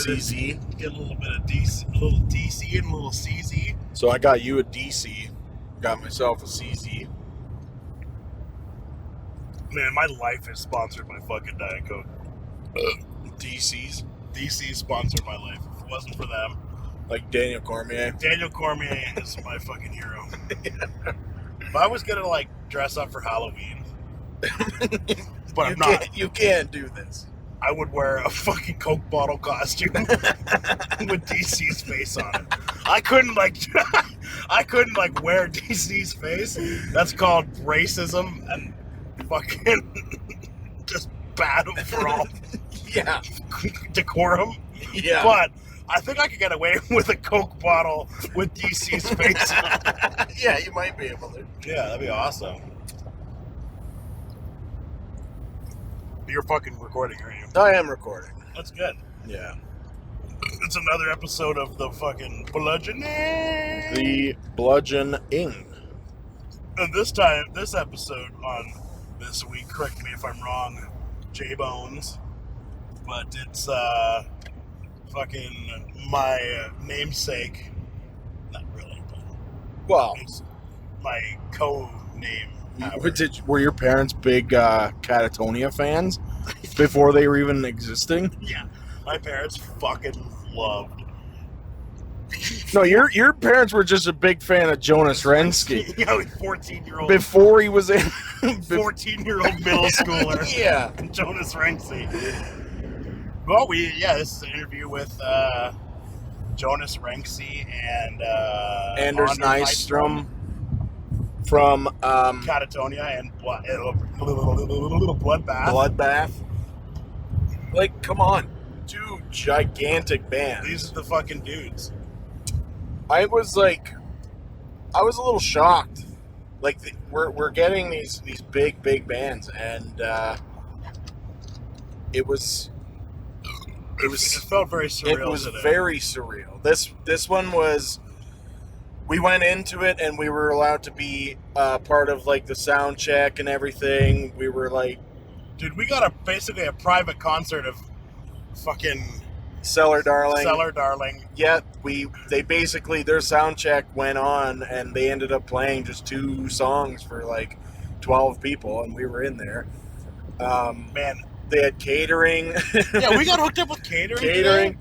CZ. Get a little bit of DC, a little DC and a little CZ. So I got you a DC. Got myself a CZ. Man, my life is sponsored by fucking Diet Coke. DCs. DC sponsored my life. If it wasn't for them. Like Daniel Cormier. Daniel Cormier is my fucking hero. If I was gonna like dress up for Halloween, but I'm not. You can't do this. I would wear a fucking Coke bottle costume with DC's face on it. I couldn't like wear DC's face. That's called racism and fucking just bad overall. Yeah. Decorum. Yeah. But I think I could get away with a Coke bottle with DC's face on it. Yeah, you might be able to. Yeah, that'd be awesome. You're fucking recording, aren't you? I am recording. That's good. Yeah. It's another episode of the fucking Bludgeoning. The Bludgeoning. And this episode on this week, correct me if I'm wrong, J-Bones, but it's fucking my namesake. Not really, but Well, it's my co-name. were your parents big Katatonia fans before they were even existing? Yeah, my parents fucking loved. No, your parents were just a big fan of Jonas Renkse. You know, 14-year-old. Before he was in 14-year-old middle schooler. Yeah. Jonas Renkse. Well, this is an interview with Jonas Renkse and Anders Nyström from Katatonia and Bloodbath. Bloodbath. Like, come on. Two gigantic bands. These are the fucking dudes. I was a little shocked. Like, we're getting these big bands, and it felt very surreal. It was today. very surreal. This one was. We went into it, and we were allowed to be part of like the sound check and everything. We were like, dude, we got basically a private concert of fucking Cellar Darling. Yeah, they basically, their sound check went on, and they ended up playing just 2 songs for like 12 people, and we were in there. Man, they had catering. Yeah, we got hooked up with catering. Catering.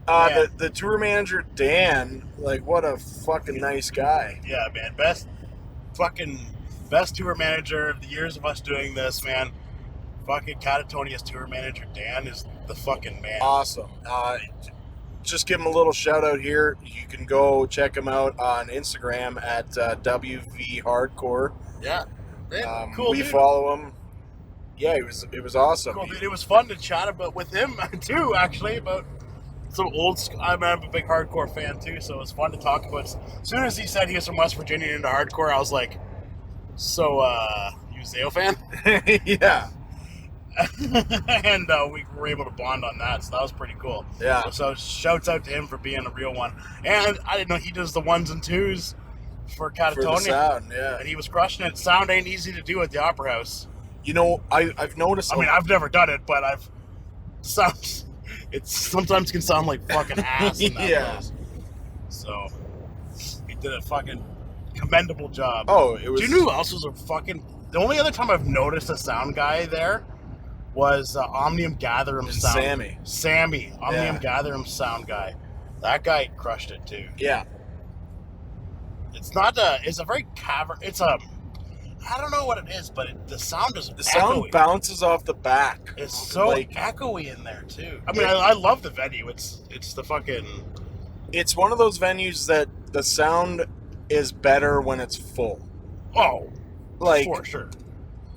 The tour manager Dan, like, what a fucking nice guy. Yeah, man, best tour manager of the years of us doing this, man. Fucking Katatonia's tour manager Dan is the fucking man. Awesome. Just give him a little shout out here. You can go check him out on Instagram at WV Hardcore. Yeah, man, cool. We dude. follow him. Yeah, it was awesome. Cool, dude. It was fun to chat with him too. Actually, about some old school. I'm a big hardcore fan too, so it was fun to talk about. As soon as he said he was from West Virginia into hardcore, I was like, "So, you a Zao fan?" Yeah. And we were able to bond on that, so that was pretty cool. Yeah. So shouts out to him for being a real one. And I didn't know he does the 1s and 2s for Katatonia. For the sound, yeah. And he was crushing it. Sound ain't easy to do at the Opera House. You know, I've noticed. I mean, I've never done it, but it sometimes can sound like fucking ass. In that place. So he did a fucking commendable job. Oh, it was. Do you know who else was a fucking? The only other time I've noticed a sound guy there was Omnium Gatherum sound. Sammy, Omnium Gatherum sound guy. That guy crushed it too. Yeah. It's a very cavern. I don't know what it is, but the sound is echoey. Sound bounces off the back. It's so echoey in there too. I mean, I love the venue. It's the fucking. It's one of those venues that the sound is better when it's full. Oh, like for sure.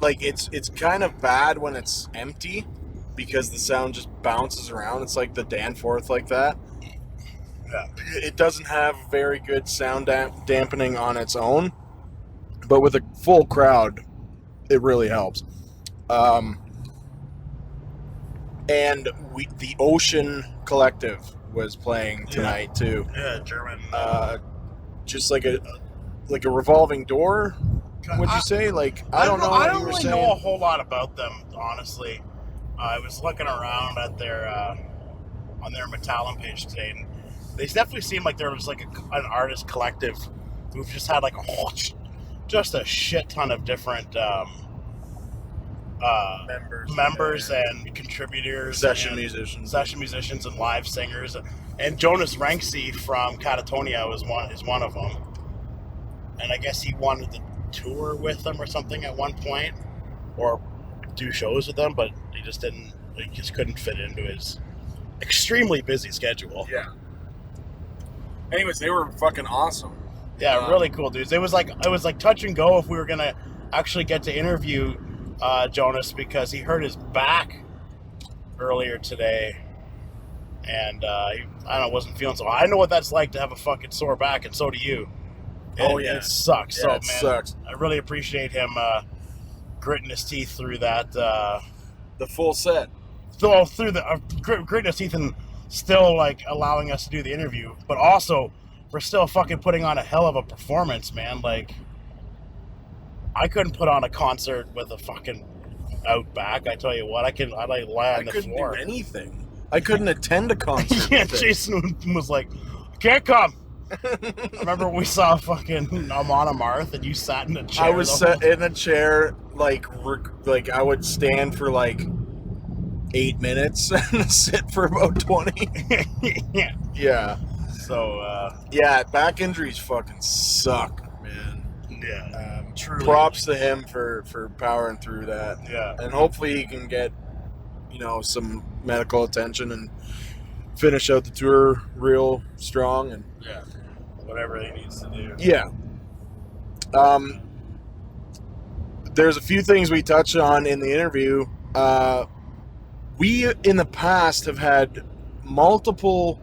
Like it's kind of bad when it's empty because the sound just bounces around. It's like the Danforth like that. Yeah. It doesn't have very good sound dampening on its own, but with a full crowd, it really helps. And the Ocean Collective was playing tonight too. Yeah, German. Just like a revolving door. Would you say? Like, I don't know. I don't really know a whole lot about them, honestly. I was looking around at their on their Metallum page today, and they definitely seem like there was like an artist collective who've just had like just a shit ton of different members and contributors, session and musicians, and live singers. And Jonas Renkse from Katatonia is one of them. And I guess he wanted to tour with them or something at one point, or do shows with them, but he just didn't. He just couldn't fit into his extremely busy schedule. Yeah. Anyways, they were fucking awesome. Yeah, really cool dudes. It was like touch and go if we were gonna actually get to interview Jonas, because he hurt his back earlier today, and I don't know, wasn't feeling so. I know what that's like to have a fucking sore back, and so do you. It sucks. Yeah, so it sucks. I really appreciate him gritting his teeth through that. The full set. Through the gritting his teeth and still like allowing us to do the interview, but also we're still fucking putting on a hell of a performance, man. Like, I couldn't put on a concert with a fucking out back. I tell you what, I like lie on the floor. I couldn't do anything. I couldn't attend a concert. Yeah, Jason was like, "Can't come." I remember we saw fucking Amon Amarth, and you sat in a chair. I was sat in a chair, like I would stand for like 8 minutes and sit for about 20. Yeah. Yeah. So, yeah, back injuries fucking suck, man. Yeah. Truly. Props to him for powering through that. Yeah. And hopefully he can get, some medical attention and finish out the tour real strong and whatever he needs to do. Yeah. There's a few things we touched on in the interview. We, in the past, have had multiple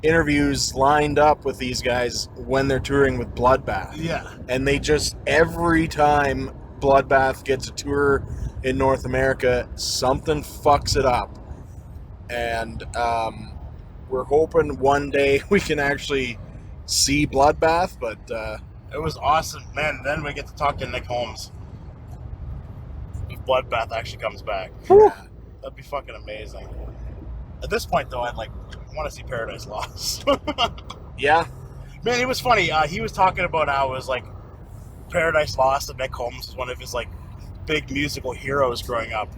interviews lined up with these guys when they're touring with Bloodbath. Yeah. And they just, every time Bloodbath gets a tour in North America, something fucks it up. And we're hoping one day we can actually see Bloodbath, but it was awesome, man. Then we get to talk to Nick Holmes if Bloodbath actually comes back. Yeah. That'd be fucking amazing. At this point, though, I want to see Paradise Lost. Yeah, man, it was funny. He was talking about how it was like Paradise Lost and Nick Holmes was one of his like big musical heroes growing up,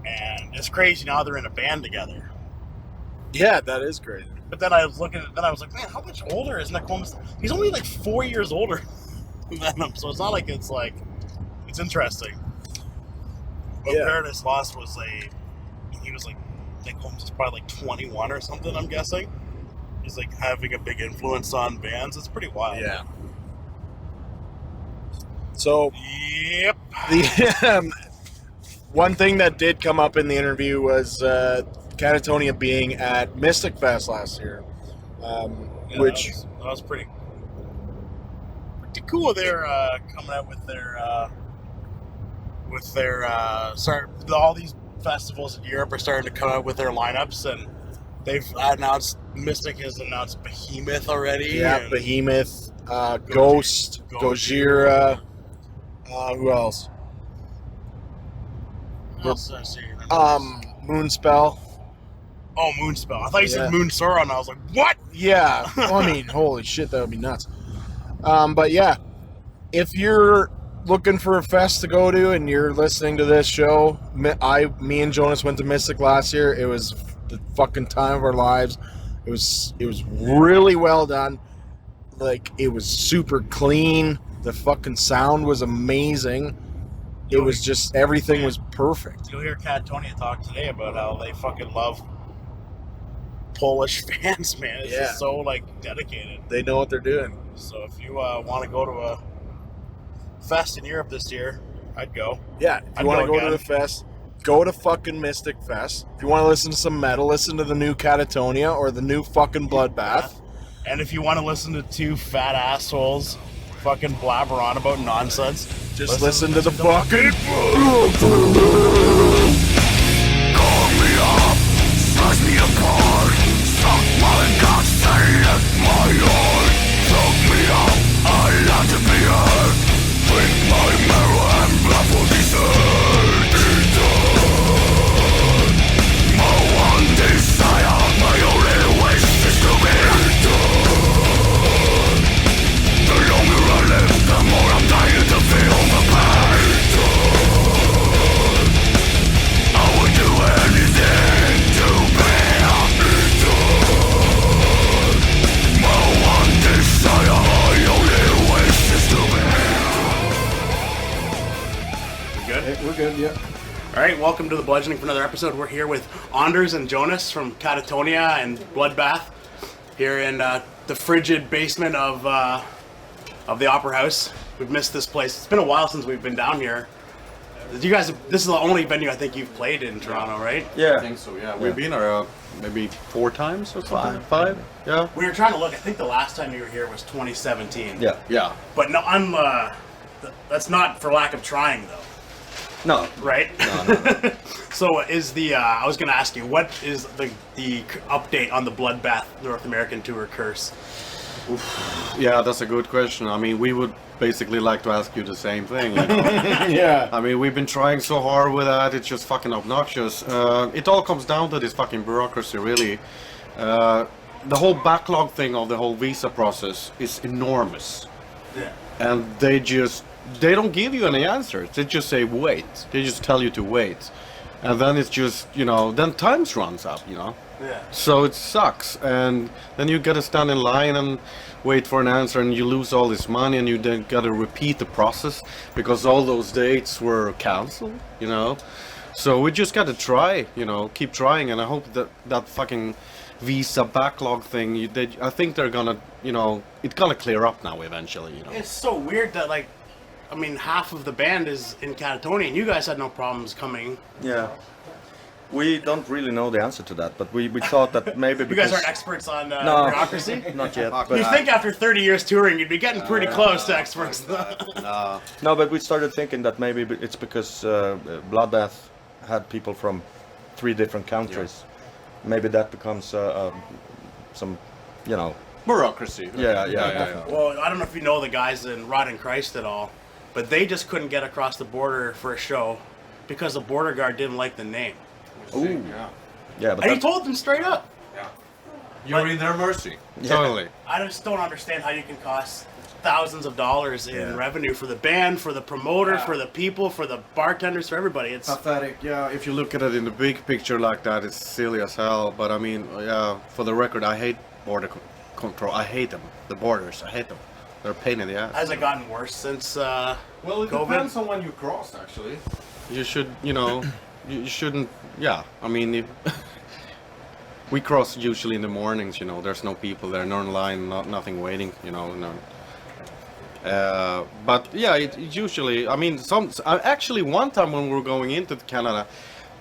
and it's crazy now they're in a band together. Yeah, that is crazy. But then I was looking at it, then I was like, man, how much older is Nick Holmes? He's only like 4 years older than him, so it's not like it's interesting. But Yeah. Paradise Lost was he was like, Nick Holmes is probably like 21 or something, I'm guessing. He's like having a big influence on bands. It's pretty wild. Yeah. So, Yep. the one thing that did come up in the interview was Katatonia being at Mystic Fest last year, which that was pretty cool. They're coming out with their all these festivals in Europe are starting to come out with their lineups, and they've announced Mystic has announced Behemoth already. yeah, Behemoth, Ghost, Gojira, who else? What else did I see? Moonspell. Oh, Moonspell. I thought you said Moonsora, and I was like, what? Yeah, I mean, holy shit, that would be nuts. But yeah, if you're looking for a fest to go to and you're listening to this show, me and Jonas went to Mystic last year. It was the fucking time of our lives. It was really well done. Like, it was super clean. The fucking sound was amazing. It was just, everything was perfect. You'll hear Katatonia talk today about how they fucking love Polish fans, man. It's just so, dedicated. They know what they're doing. So if you want to go to a fest in Europe this year, I'd go. Yeah, if you want to go to the fest, go to fucking Mystic Fest. If you want to listen to some metal, listen to the new Katatonia or the new fucking Bloodbath. And if you want to listen to two fat assholes fucking blabber on about nonsense, just listen to the fucking... Call me up, slice me apart, suck my guts, say at my heart. Choke me up, I like to be hurt. Drink my marrow and blood for dessert. My one desire. Yeah. All right, welcome to the Bludgeoning for another episode. We're here with Anders and Jonas from Katatonia and Bloodbath here in the frigid basement of the Opera House. We've missed this place. It's been a while since we've been down here. You guys, this is the only venue I think you've played in Toronto, right? Yeah. I think so, yeah. We've been here maybe 4 times or something. Five? Yeah. We were trying to look. I think the last time you were here was 2017. Yeah. Yeah. But no, that's not for lack of trying, though. No. Right? No. So is I was going to ask you, what is the update on the Bloodbath North American Tour curse? Yeah, that's a good question. I mean, we would basically like to ask you the same thing. You know? Yeah. I mean, we've been trying so hard with that. It's just fucking obnoxious. It all comes down to this fucking bureaucracy, really. The whole backlog thing of the whole visa process is enormous. Yeah. And they don't give you any answers. They just say wait. They just tell you to wait. And then it's just, then times runs up, Yeah. So it sucks. And then you gotta stand in line and wait for an answer, and you lose all this money, and you then gotta repeat the process because all those dates were canceled, So we just gotta try, keep trying, and I hope that fucking visa backlog thing, I think they're gonna, it's gonna clear up now eventually, It's so weird that, half of the band is in Katatonia, and you guys had no problems coming. Yeah. We don't really know the answer to that, but we thought that maybe You because... guys aren't experts on No. bureaucracy? Not yet. You think after 30 years touring, you'd be getting pretty close to experts. No, but we started thinking that maybe it's because Bloodbath had people from 3 different countries. Maybe that becomes some, bureaucracy. Yeah, definitely. Well, I don't know if you know the guys in Rod and Christ at all, but they just couldn't get across the border for a show because the border guard didn't like the name. Ooh. Yeah. Yeah, but And he that, told them straight up. You're in their mercy. Totally. I just don't understand how you can cost thousands of dollars in revenue for the band, for the promoter, for the people, for the bartenders, for everybody. It's Pathetic. Yeah, if you look at it in the big picture like that, it's silly as hell. But I mean, for the record, I hate border control. I hate them. The borders, I hate them. They're a pain in the ass. has it gotten worse since Well, it COVID? depends on when you cross, actually. You should, you shouldn't. Yeah, I mean, we cross usually in the mornings. There's no people there, no line, nothing waiting. No. But yeah, it usually. I mean, actually one time when we were going into Canada,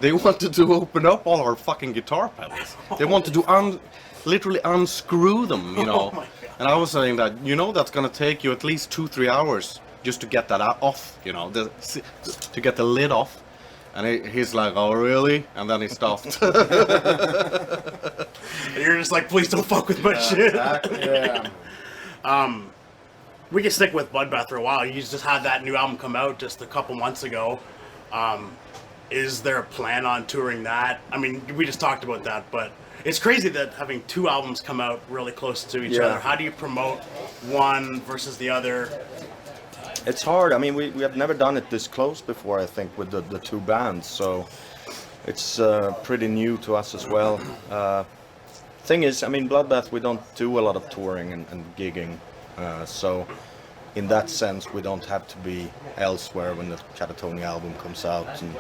they wanted to open up all our fucking guitar pedals. They wanted to literally unscrew them. Oh my God. And I was saying that that's gonna take you at least 2-3 hours just to get that off. To get the lid off. And he's like, oh really? And then he stopped. And you're just like, please don't fuck with my shit. Exactly. Yeah. We can stick with Bloodbath for a while. You just had that new album come out just a couple months ago. Is there a plan on touring that? I mean, we just talked about that, but it's crazy that having 2 albums come out really close to each other. How do you promote one versus the other? it's hard. I mean, we have never done it this close before, I think, with the 2 bands, so it's pretty new to us as well. Thing is, I mean, Bloodbath, we don't do a lot of touring and gigging, so in that sense, we don't have to be elsewhere when the Katatonia album comes out, and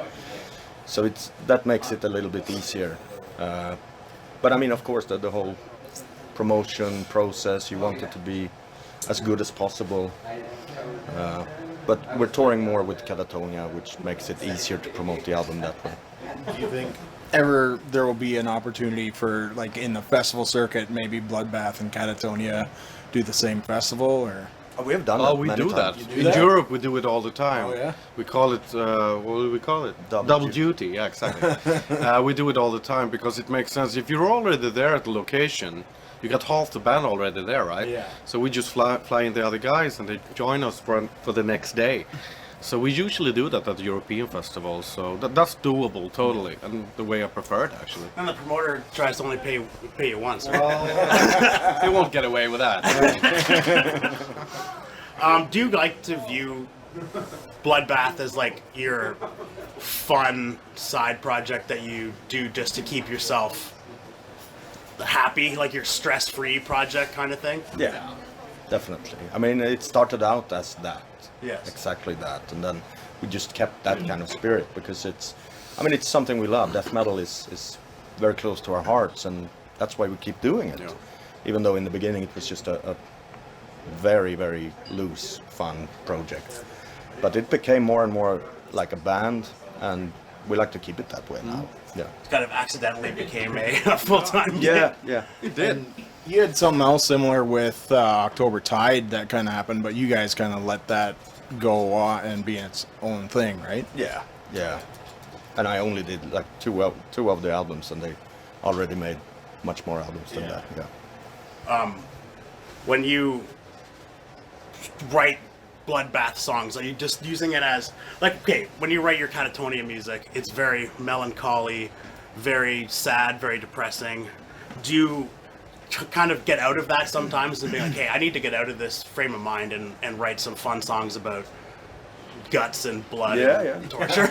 so that makes it a little bit easier. But I mean, of course, the whole promotion process, you want it to be as good as possible. But we're touring more with Katatonia, which makes it easier to promote the album that way. Do you think ever there will be an opportunity for, like, in the festival circuit, maybe Bloodbath and Katatonia do the same festival, or? Oh, we have done that we many do that. times. In Europe, we do it all the time. Oh, yeah? We call it, what do we call it? Double duty. Yeah, exactly. We do it all the time because it makes sense. If you're already there at the location, you got half the band already there, right? Yeah. So we just fly in the other guys and they join us for the next day. So we usually do that at the European festivals. So that's doable, totally, and the way I prefer it, actually. And the promoter tries to only pay you once, right? They won't get away with that. Do you like to view Bloodbath as like your fun side project that you do just to keep yourself happy, like your stress-free project kind of thing? Yeah, definitely. I mean, it started out as that. Yes. Exactly that. And then we just kept that kind of spirit because it's something we love. Death metal is very close to our hearts, and that's why we keep doing it. Yeah. Even though in the beginning it was just a very, very loose, fun project. But it became more and more like a band, and we like to keep it that way now. Yeah. It kind of accidentally became a full-time Yeah, gig. yeah. It did. And you had something else similar with October Tide that kind of happened, but you guys kind of let that go and be its own thing, right? Yeah, yeah. And I only did like two of the albums, and they already made much more albums than that. Yeah. When you write Bloodbath songs, are you just using it as, like, okay, when you write your Katatonia music, it's very melancholy, very sad, very depressing. Do you kind of get out of that sometimes and be like, hey, I need to get out of this frame of mind and write some fun songs about guts and blood and torture?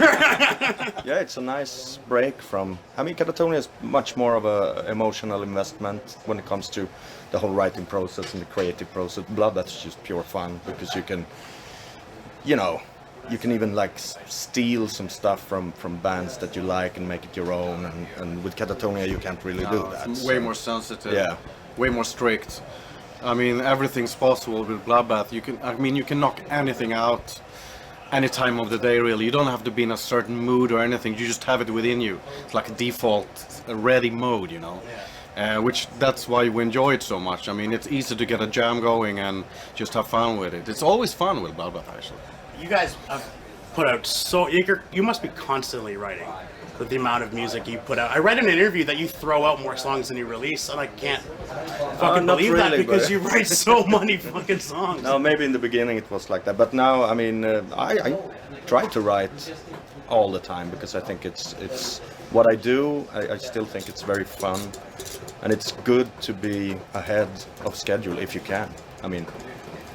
Yeah, it's a nice break from... I mean, Katatonia is much more of a emotional investment when it comes to the whole writing process and the creative process. Bloodbath is just pure fun because you can, you can even like steal some stuff from bands that you like and make it your own. And with Katatonia, you can't really do that. It's way more sensitive. Yeah. Way more strict. I mean, everything's possible with Bloodbath. You can knock anything out any time of the day, really. You don't have to be in a certain mood or anything. You just have it within you. It's like a default, a ready mode, which that's why we enjoy it so much. I mean, it's easy to get a jam going and just have fun with it. It's always fun with Bloodbath, actually. You guys have put out you must be constantly writing with the amount of music you put out. I read in an interview that you throw out more songs than you release, and I can't fucking not believe that really, because but- you write so many fucking songs. No, maybe in the beginning it was like that, but now, I mean, I try to write all the time because I think it's what I do. I still think it's very fun, and it's good to be ahead of schedule if you can. I mean,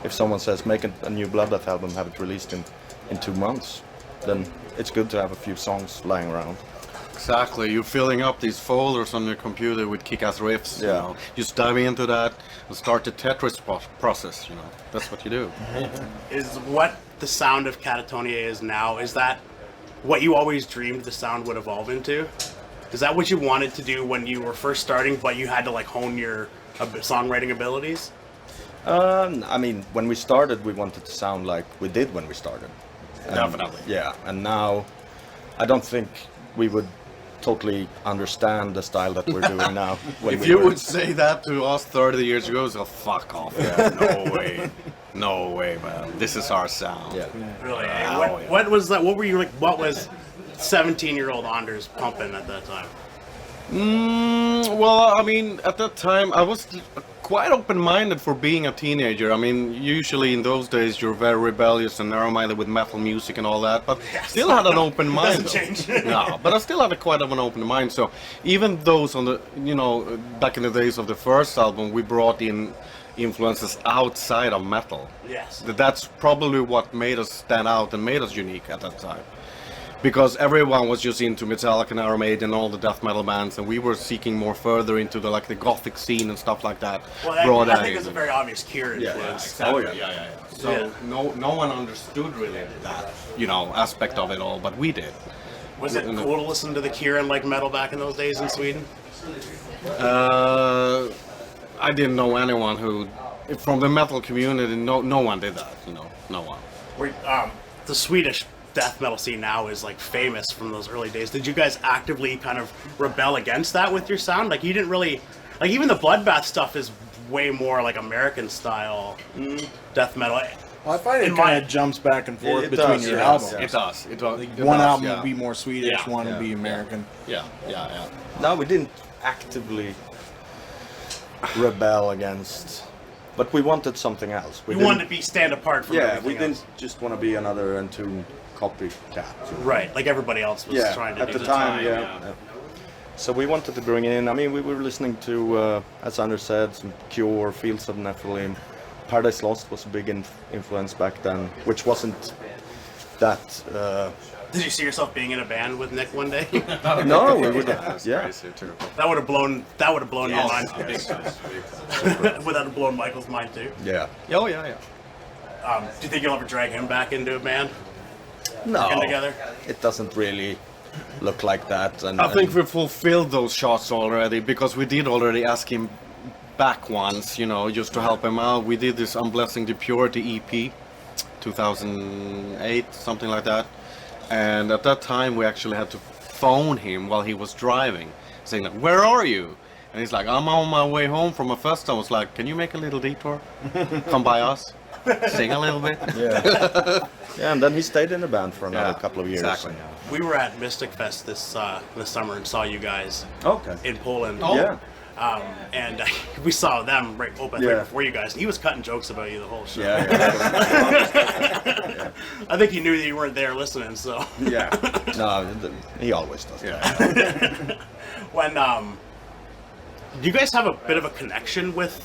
if someone says make a new Bloodbath album, have it released in 2 months, then it's good to have a few songs lying around. Exactly. You're filling up these folders on your computer with kick-ass riffs. Yeah. Just dive into that and start the Tetris process. That's what you do. Is what the sound of Katatonia is now, is that what you always dreamed the sound would evolve into? Is that what you wanted to do when you were first starting, but you had to like hone your songwriting abilities? I mean, when we started, we wanted to sound like we did when we started. Definitely. Yeah, and now I don't think we would totally understand the style that we're doing now. when If we you were- would say that to us 30 years ago, so fuck off. Yeah, no way. No way, man. This is our sound. Yeah. Really? Wow, What, yeah. what was that? What were you like? What was 17-year-old Anders pumping at that time? Well, I mean, at that time, I was quite open-minded for being a teenager. I mean, usually in those days, you're very rebellious and narrow-minded with metal music and all that, but still had an open mind. Doesn't though. change. No, but I still had quite of an open mind. So even those on the, back in the days of the first album, we brought in influences outside of metal. Yes. That's probably what made us stand out and made us unique at that time. Because everyone was just into Metallica and Iron Maiden and all the death metal bands, and we were seeking more further into the gothic scene and stuff like that. Well, Brought I that think in. it's a very obvious Cure Yeah, influence. Exactly. Yeah. So Yeah. no one understood really that aspect of it all, but we did. Was it cool to listen to the Cure and like metal back in those days in Sweden? I didn't know anyone who, from the metal community, no one did that. No one. The Swedish death metal scene now is like famous from those early days. Did you guys actively kind of rebel against that with your sound? Like you didn't really, like even the Bloodbath stuff is way more like American style death metal. Well, I find it In my- kind of jumps back and forth It between does, your yeah. albums. Yeah. It does. It does. One album yeah. would be more Swedish, Yeah. one would Yeah. be American. Yeah. No, we didn't actively rebel against, but we wanted something else. You didn't- wanted to stand apart from Yeah, everything we didn't else. just want to be another Entombed copycat. Right, like everybody else was Yeah, trying to at do. the time, yeah. So we wanted to bring in, I mean, we were listening to, as Anders said, some Cure, Fields of Nephilim. Paradise Lost was a big influence back then, which wasn't that... Did you see yourself being in a band with Nick one day? no, we would yeah. Crazy too. that would have blown your mind. Yes. Would that have blown Michael's mind too? Yeah. Oh yeah. Do you think you'll ever drag him back into a band? No, working together? it doesn't really look like that. And I think we fulfilled those shots already because we did already ask him back once, you know, just to help him out. We did this Unblessing the Purity EP, 2008, something like that. And at that time, we actually had to phone him while he was driving, saying, like, "Where are you?" And he's like, "I'm on my way home from a fest." I was like, "Can you make a little detour? Come by us, sing a little bit." yeah, yeah, and then he stayed in the band for another couple of years. Exactly. We were at Mystic Fest this summer and saw you guys Okay. in Poland. Yeah. And we saw them open Yeah. right before you guys. And he was cutting jokes about you the whole show. Yeah. I think he knew that you weren't there listening. So Yeah. No, he always does. Yeah. when do you guys have a bit of a connection with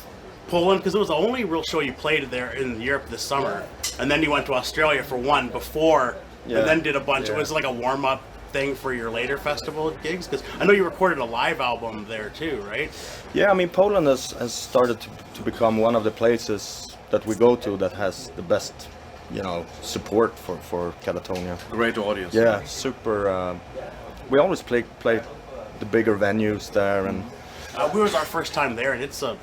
Poland? Because it was the only real show you played there in Europe this summer, and then you went to Australia for one before, Yeah. and then did a bunch. Yeah. It was like a warm up thing for your later festival gigs. Because I know you recorded a live album there too, right? Yeah, I mean, Poland has started to become one of the places that we go to that has the best, support for Katatonia. Great audience. Yeah, super. We always play the bigger venues there, and We was our first time there, and it's a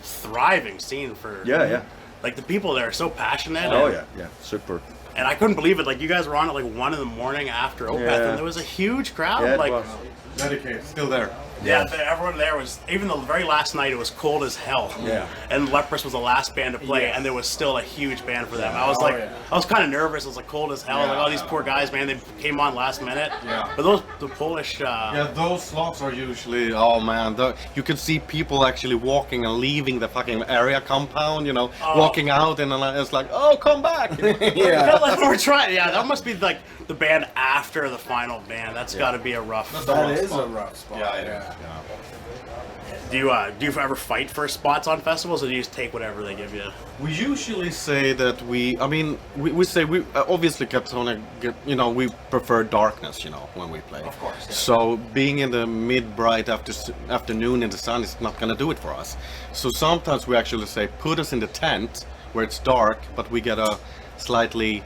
thriving scene for yeah. Like the people there are so passionate. Oh and, yeah, super. And I couldn't believe it. Like you guys were on at like 1 a.m. after Opeth, Yeah. and there was a huge crowd. Yeah, it like. was. Dedicated. Still there. Yeah, everyone there was, even the very last night, it was cold as hell. Yeah. And Leprous was the last band to play, and there was still a huge band for them. I was I was kind of nervous. It was like cold as hell. Like, oh, these poor guys, man, they came on last minute. Yeah. But the Polish, Yeah, those slots are usually, oh man, you can see people actually walking and leaving the fucking area compound, walking out, and it's like, oh, come back. yeah, like we're trying. Yeah, that must be like the band after the final band. That's got to be a rough. That is a rough spot. Yeah. Do you ever fight for spots on festivals, or do you just take whatever they give you? We usually say that we say we obviously Katatonia, we prefer darkness, when we play. Of course, yeah. So being in the mid-bright afternoon in the sun is not going to do it for us. So sometimes we actually say, put us in the tent where it's dark, but we get a slightly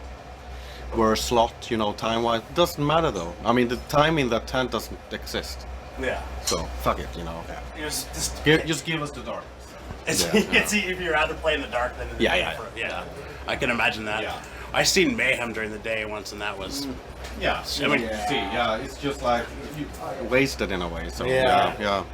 worse slot, time-wise. It doesn't matter though. I mean, the time in that tent doesn't exist. Yeah. So fuck it, Just give us the dark. It's if you'd rather play in the dark than in the day. Yeah. I can imagine that. Yeah. I seen Mayhem during the day once, and that was Yeah, I mean, it's just like you wasted in a way. So Yeah.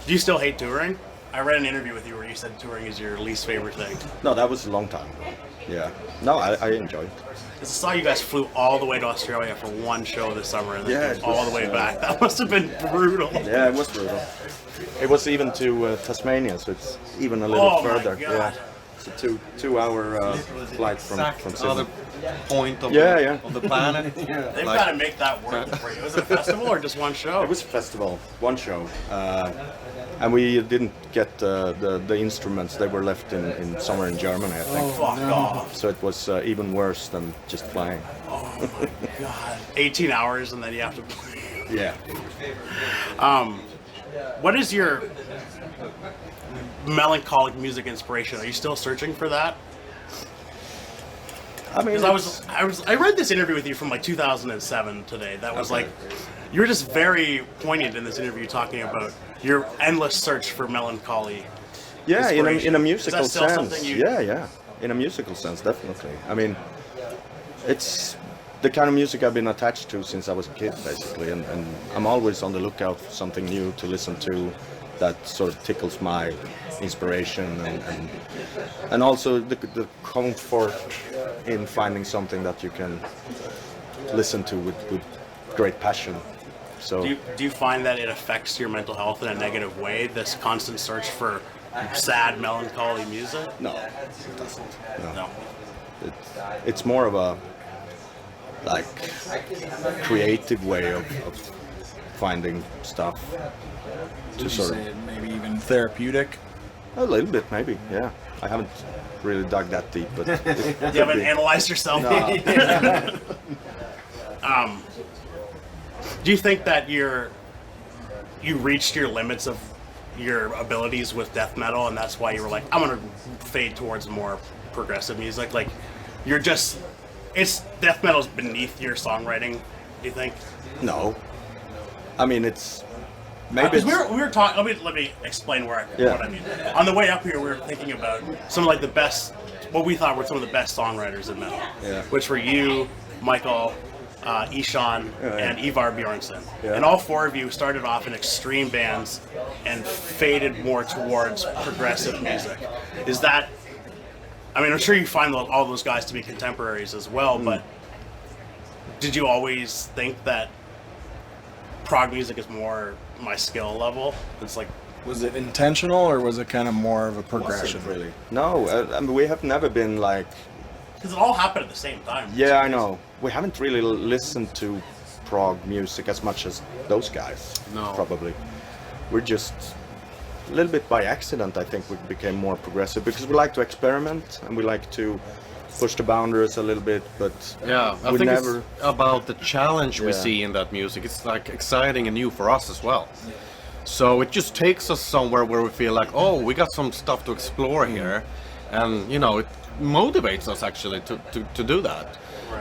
Do you still hate touring? I read an interview with you where you said touring is your least favorite thing. No, that was a long time ago. Yeah. No, I enjoyed it. 'Cause I saw you guys flew all the way to Australia for one show this summer, and then Yeah, came it was, all the way back. That must have been brutal. Yeah, it was brutal. It was even to Tasmania, so it's even a little Oh my further. God. Yeah. It's a two-hour flight from other Sydney. point of, Yeah. They've the planet. got to make that work for you. Was it a festival or just one show? It was a festival, one show, and we didn't get the instruments. They were left in somewhere in Germany, I think. Fuck off. So it was even worse than just flying. Oh my god. 18 hours and then you have to play. Yeah. What is your melancholic music inspiration? Are you still searching for that? I mean, Because I read this interview with you from like 2007 today. That was like, you were just very poignant in this interview talking about your endless search for melancholy. yeah, in a inspiration. musical Is that still sense. something you- Yeah. In a musical sense, definitely. I mean, it's the kind of music I've been attached to since I was a kid, basically, and I'm always on the lookout for something new to listen to that sort of tickles my inspiration and also the comfort in finding something that you can listen to with great passion. So Do you find that it affects your mental health in a negative way, this constant search for sad, melancholy music? no, it doesn't. No. It's more of a creative way of finding stuff to Would you sort of say maybe even therapeutic? a little bit, maybe. Yeah, I haven't really dug that deep, but it You could haven't be. analyzed yourself? Do you think that you reached your limits of your abilities with death metal, and that's why you were like, I'm gonna fade towards more progressive music? Like, you're just It's death metal's beneath your songwriting. Do you think? No. I mean, it's maybe Because we were talking. Let me explain what I mean. On the way up here, we were thinking about some of like the best, what we thought were some of the best songwriters in metal, which were you, Michael, Ishan, and Ivar Bjornsson. Yeah. And all four of you started off in extreme bands and faded more towards progressive music. Is that? I mean, I'm sure you find all those guys to be contemporaries as well, but did you always think that prog music is more my skill level? It's like, Was it intentional, or was it kind of more of a progression? really. No, I mean, we have never been like. because it all happened at the same time. Yeah, I know. We haven't really listened to prog music as much as those guys. No. Probably. We're just a little bit by accident. I think we became more progressive because we like to experiment and we like to push the boundaries a little bit. But Yeah, I we think never. it's about the challenge we Yeah. see in that music. It's like exciting and new for us as well. So it just takes us somewhere where we feel like, oh, we got some stuff to explore here, and you know, it motivates us actually to do that.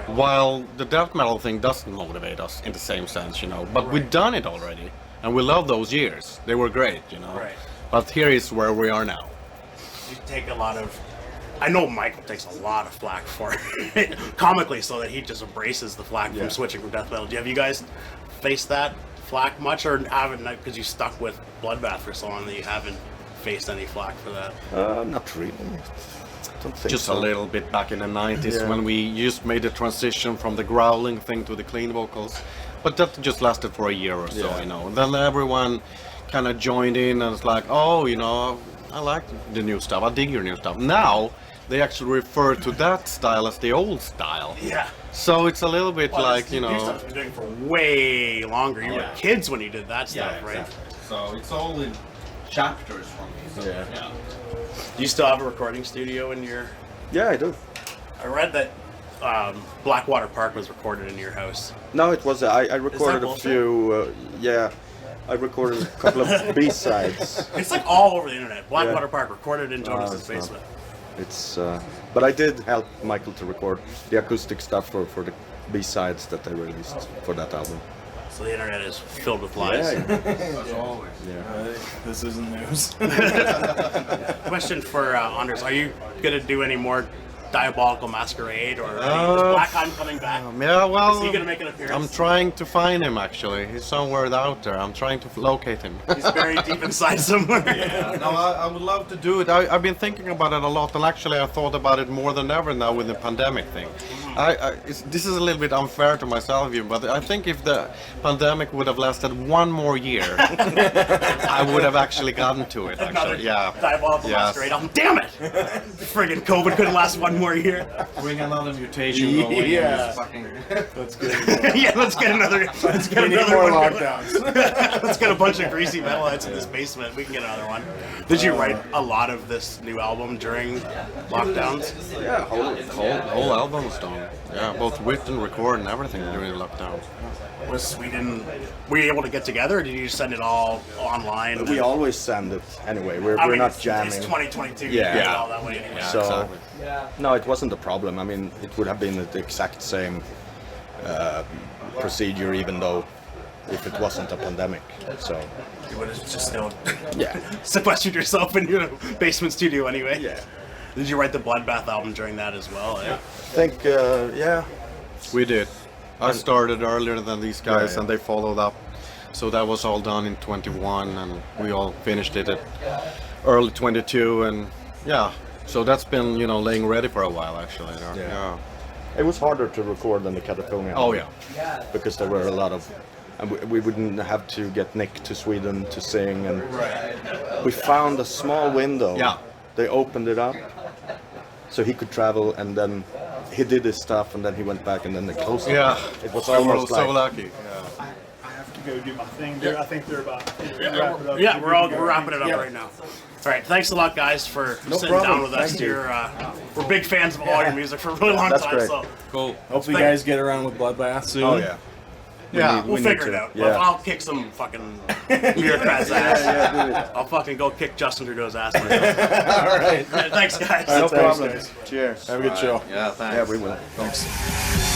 While the death metal thing doesn't motivate us in the same sense, you know. But we've done it already, and we love those years. They were great, you know. Right. But here is where we are now. You take a lot of. I know Michael takes a lot of flack for it, comically, so that he just embraces the flack from switching from death metal. Have you guys faced that flack much, or haven't? Because you stuck with Bloodbath for so long that you haven't faced any flack for that. Not really. Don't think Just so. a little bit back in the 90s Yeah. when we just made the transition from the growling thing to the clean vocals. But that just lasted for a year or so, Yeah. you know. And then everyone kind of joined in and it's like, oh, you know, I like the new stuff. I dig your new stuff. Now they actually refer to that style as the old style. Yeah. So it's a little bit like, this you new know. stuff you've been doing for way longer. You were Yeah. kids when you did that stuff, right? So it's all in chapters for me. So, Yeah. Do you still have a recording studio in your? Yeah, I do. I read that Blackwater Park was recorded in your house. No, it was. I recorded a bullshit? few. Yeah, I recorded a couple of B-sides. It's like all over the internet. Blackwater Yeah. Park recorded in Jonas's it's not. basement. It's. But I did help Michael to record the acoustic stuff for the B-sides that they released for that album. So the internet is filled with lies. As always. This isn't news. Question for Anders: are you gonna do any more Diabolical Masquerade, or is Blackheim coming back? Yeah, well, Is he gonna make an appearance? I'm trying to find him actually. He's somewhere out there. I'm trying to locate him. He's buried deep inside somewhere. No, I would love to do it. I've been thinking about it a lot, and actually I thought about it more than ever now with the pandemic thing. This is a little bit unfair to myself, but I think if the pandemic would have lasted one more year, I would have actually gotten to it. Another Actually, yeah. Diabolical Yes. Masquerade album. Damn it! Friggin' COVID couldn't last one more year. Bring another mutation going. Yeah. Fucking... That's good. Yeah, let's get another. Let's get We need another more one. lockdowns. Let's get a bunch of greasy metalheads in this basement. We can get another one. Did you write a lot of this new album during lockdowns? Yeah, whole album was done. Yeah, both written, and record, and everything during the lockdown. Was Sweden? Were you able to get together, or did you just send it all online? we always send it anyway. We're I mean, not it's jamming. 2022. Yeah. You do it all that way anyway. So exactly. no, it wasn't a problem. I mean, it would have been the exact same procedure, even though if it wasn't a pandemic. So You would have just still yeah, sequestered yourself in your basement studio anyway. yeah. Did you write the Bloodbath album during that as well? Eh? I think yeah. We did. I started earlier than these guys, yeah. and they followed up. So that was all done in 21, and we all finished it at early 22, and yeah. So that's been, you know, laying ready for a while actually. Yeah. It was harder to record than the Katatonia. Oh album, yeah. because there were a lot of, and we wouldn't have to get Nick to Sweden to sing, and we found a small window. Yeah. They opened it up, so he could travel, and then he did his stuff, and then he went back, and then they closed it. Yeah. It was We were almost so like, lucky. I have to go do my thing. I think they're about to wrap it up. Yeah, we're wrapping it up right now. All right, thanks a lot, guys, for sitting problem. down with us Thank you. here. We're big fans of all your music for a really long That's time. great. So Cool. Hopefully you guys get around with Bloodbath soon. oh yeah. Yeah, We'll figure it out. Yeah. I'll kick some fucking bureaucrat's ass. I'll fucking go kick Justin Trudeau's ass myself. All right. Thanks, guys. No Thanks, problem. guys. Cheers. Have a good show. Yeah, thanks. Yeah, we will. Thanks.